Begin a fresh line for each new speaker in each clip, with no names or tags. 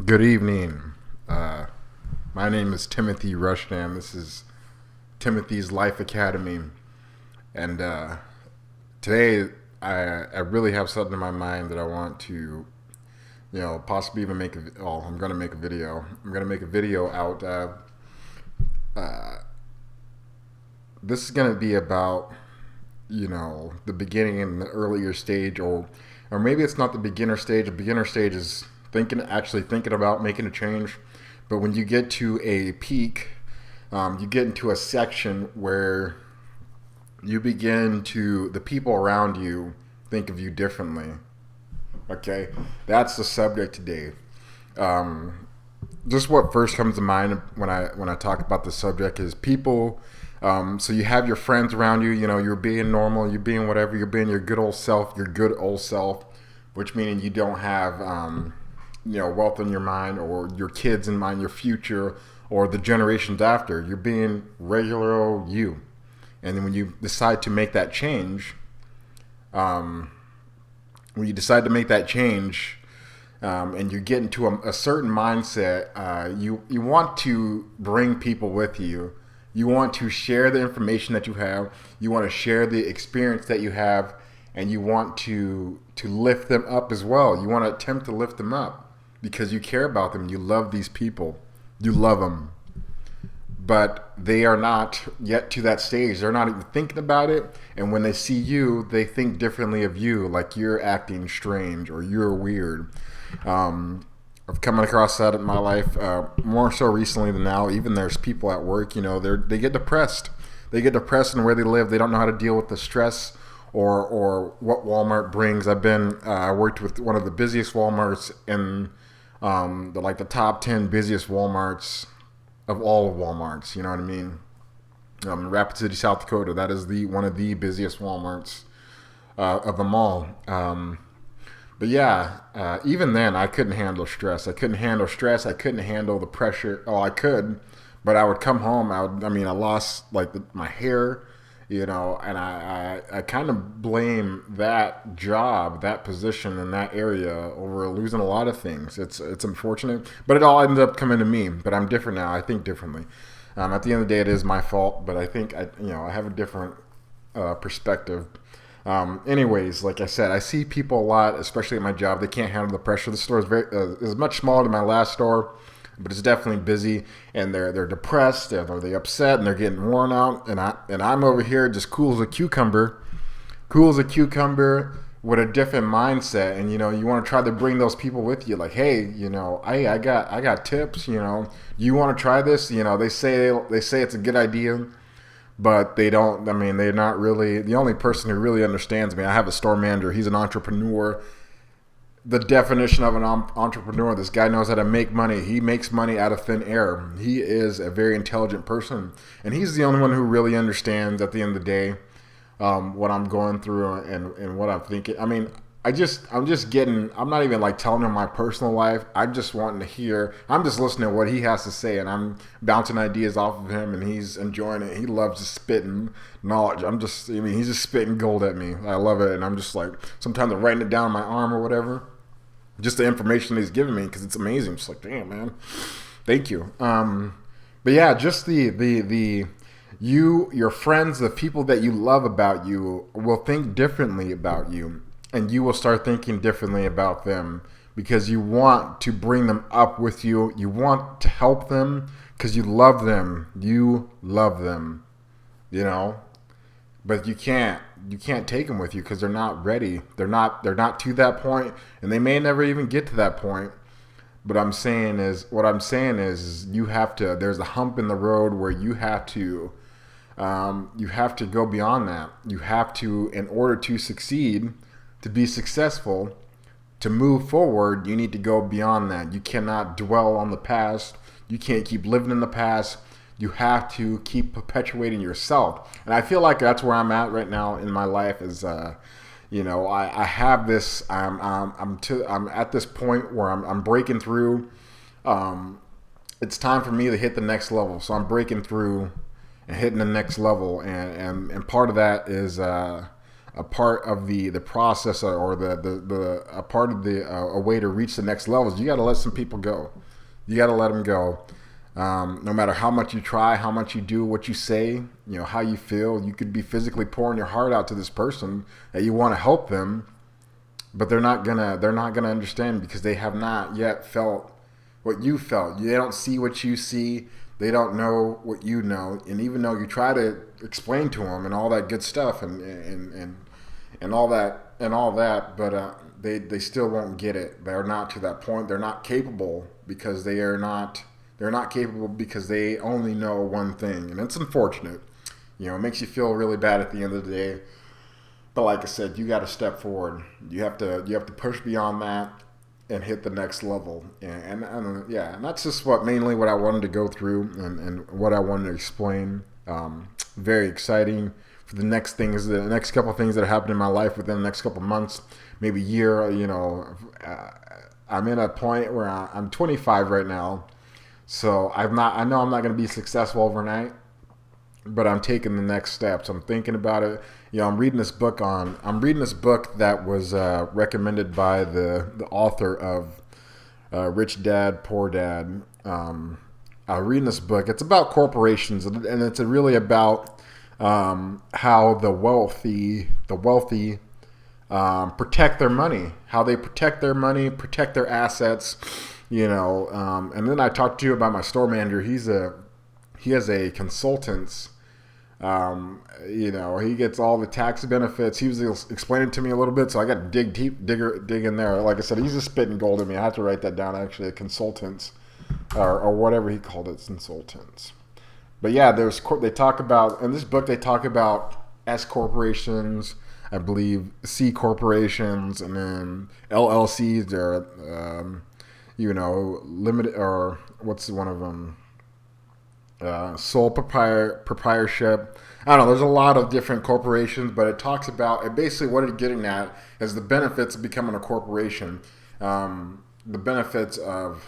Good evening. Uh, my name is Timothy Rushdam. This is Timothy's Life Academy, and today I really have something in my mind that I want to, possibly even make. I'm going to make a video. I'm going to make a video out. Uh, this is going to be about the beginning and the earlier stage, or maybe it's not the beginner stage. The beginner stage is actually thinking about making a change. But when you get to a peak, you get into a section where the people around you think of you differently. Okay, that's the subject today. Um, just what first comes to mind when I talk about the subject is people. So you have your friends around you. You're being normal. You're being whatever. You're being your good old self. Your good old self, which meaning you don't have wealth in your mind or your kids in mind, your future or the generations after. You're being regular old you. And then when you decide to make that change, um, when you decide to make that change, and you get into a certain mindset, you want to bring people with you. You want to share the information that you have. You want to share the experience that you have, and you want to lift them up as well. You want to attempt to lift them up because you care about them. You love these people. You love them. But they are not yet to that stage. They're not even thinking about it. And when they see you, they think differently of you, like you're acting strange or you're weird. I've come across that in my life more so recently than now. Even there's people at work, they get depressed. They get depressed in where they live. They don't know how to deal with the stress or what Walmart brings. I worked with one of the busiest Walmarts in the top 10 busiest Walmarts of all of Walmarts. You know what I mean? Rapid City, South Dakota. That is one of the busiest Walmarts of them all. But yeah, even then I couldn't handle stress. I couldn't handle the pressure. Oh, I could, but I would come home. I lost my hair, and I kind of blame that job, that position in that area over losing a lot of things. It's unfortunate, but it all ended up coming to me. But I'm different now. I think differently. At the end of the day, it is my fault, but I think I have a different perspective. Anyways, like I said, I see people a lot, especially at my job. They can't handle the pressure. The store is much smaller than my last store, but it's definitely busy, and they're depressed, or they're upset, and they're getting worn out. And I'm over here just cool as a cucumber with a different mindset. And you want to try to bring those people with you, like, hey, I got tips. You want to try this? They say it's a good idea. But they don't. They're not really the only person who really understands me. I have a store manager. He's an entrepreneur. The definition of an entrepreneur. This guy knows how to make money. He makes money out of thin air. He is a very intelligent person, and he's the only one who really understands at the end of the day what I'm going through and what I'm thinking. I'm not even telling him my personal life. I'm just wanting to hear. I'm just listening to what he has to say, and I'm bouncing ideas off of him, and he's enjoying it. He loves just spitting knowledge. He's just spitting gold at me. I love it, and I'm just sometimes I'm writing it down on my arm or whatever. Just the information he's giving me, because it's amazing. Just damn, man. Thank you. But yeah, just your friends, the people that you love about you will think differently about you. And you will start thinking differently about them because you want to bring them up with you. You want to help them because you love them. You love them, But you can't take them with you because they're not ready. They're not to that point, and they may never even get to that point. But what I'm saying is you have to. There's a hump in the road where you have to go beyond that. You have to, in order to succeed. To be successful, to move forward, you need to go beyond that. You cannot dwell on the past. You can't keep living in the past. You have to keep perpetuating yourself. And I feel like that's where I'm at right now in my life. Is I have this. I'm at this point where I'm breaking through. It's time for me to hit the next level. So I'm breaking through and hitting the next level, and part of that is. a part of the process, or the a part of the a way to reach the next levels. You got to let some people go. You got to let them go. No matter how much you try, how much you do, what you say, how you feel. You could be physically pouring your heart out to this person that you want to help them, but they're not gonna understand because they have not yet felt what you felt. They don't see what you see. They don't know what you know. And even though you try to explain to them and all that good stuff and all that, but they still won't get it. They're not to that point. They're not capable because they're not capable because they only know one thing, and it's unfortunate. It makes you feel really bad at the end of the day. But like I said, you got to step forward. You have to push beyond that and hit the next level. And that's just mainly what I wanted to go through and what I wanted to explain. Very exciting for the next things, the next couple of things that happen in my life within the next couple of months, maybe year. I'm in a point where I'm 25 right now, so I know I'm not going to be successful overnight, but I'm taking the next steps. I'm thinking about it. I'm reading this book that was recommended by the author of Rich Dad, Poor Dad. I'm reading this book. It's about corporations, and it's really about how the wealthy protect their money, how they protect their money, protect their assets. And then I talked to you about my store manager. He has a consultant's. He gets all the tax benefits. He was explaining to me a little bit, so I got to dig in there. Like I said, he's just spitting gold at me. I have to write that down. Actually, a consultants, or whatever he called it, consultants. But yeah, they talk about in this book. They talk about S corporations, I believe C corporations, and then LLCs. They're limited, or what's one of them? Sole proprietorship. I don't know. There's a lot of different corporations, but it talks about basically what it's getting at is the benefits of becoming a corporation. The benefits of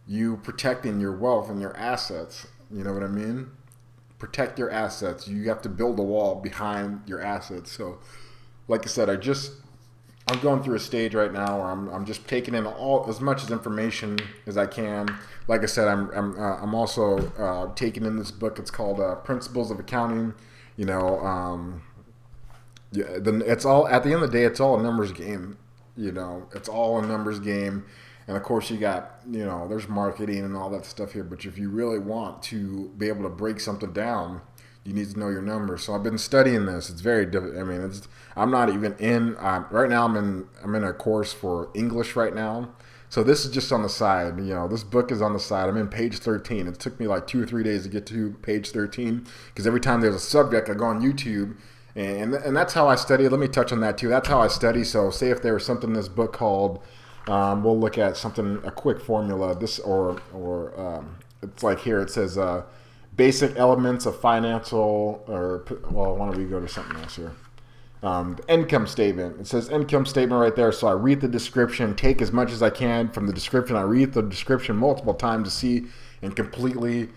you protecting your wealth and your assets. You know what I mean? Protect your assets. You have to build a wall behind your assets. So, like I said, I'm going through a stage right now where I'm just taking in as much information as I can. Like I said, I'm also taking in this book. It's called Principles of Accounting. It's all at the end of the day. It's all a numbers game. It's all a numbers game. And of course, you got there's marketing and all that stuff here. But if you really want to be able to break something down, you need to know your numbers. So I've been studying this. It's very difficult. I mean, I'm not even in right now. I'm in a course for English right now. So this is just on the side. This book is on the side. I'm in page 13. It took me like 2 or 3 days to get to page 13 because every time there's a subject, I go on YouTube, and that's how I study. Let me touch on that too. That's how I study. So say if there was something in this book called, we'll look at a quick formula. This or it's like here. It says. Basic elements of financial, why don't we go to something else here? Income statement. It says income statement right there. So I read the description, take as much as I can from the description. I read the description multiple times to see and completely,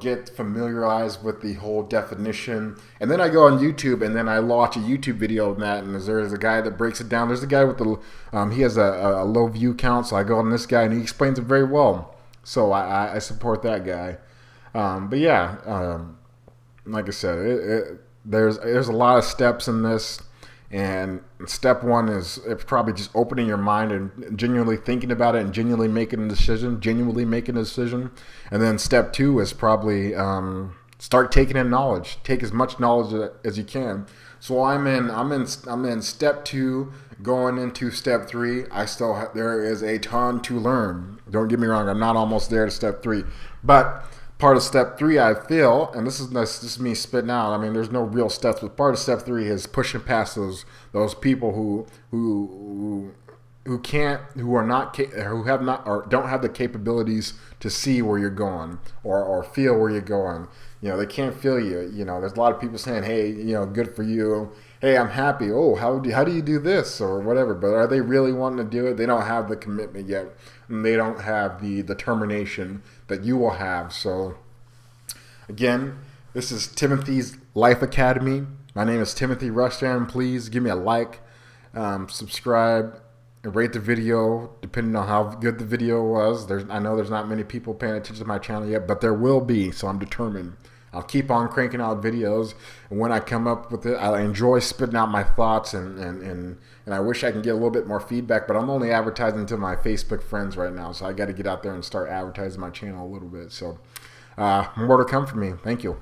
get familiarized with the whole definition. And then I go on YouTube and then I watch a YouTube video of that. And there's a guy that breaks it down. There's a guy with he has a low view count. So I go on this guy and he explains it very well. So I support that guy. But yeah, like I said, there's a lot of steps in this, and step one is probably just opening your mind and genuinely thinking about it and genuinely making a decision. And then step two is probably start taking in knowledge. Take as much knowledge as you can. So I'm in step two, going into step three. There is a ton to learn. Don't get me wrong, I'm not almost there to step three, but part of step three, I feel, and this is me spitting out. I mean, there's no real steps, but part of step three is pushing past those people who don't have the capabilities to see where you're going or feel where you're going. They can't feel you. There's a lot of people saying, "Hey, good for you. Hey, I'm happy. Oh, how do you do this or whatever?" But are they really wanting to do it? They don't have the commitment yet, and they don't have the determination that you will have. So, again, This is Timothy's Life Academy. My name is Timothy Rushdown. Please give me a like, subscribe, and rate the video depending on how good the video was. I know there's not many people paying attention to my channel yet, but there will be, so I'm determined. I'll keep on cranking out videos, and when I come up with it, I enjoy spitting out my thoughts, and I wish I can get a little bit more feedback, but I'm only advertising to my Facebook friends right now, so I got to get out there and start advertising my channel a little bit. So more to come from me. Thank you.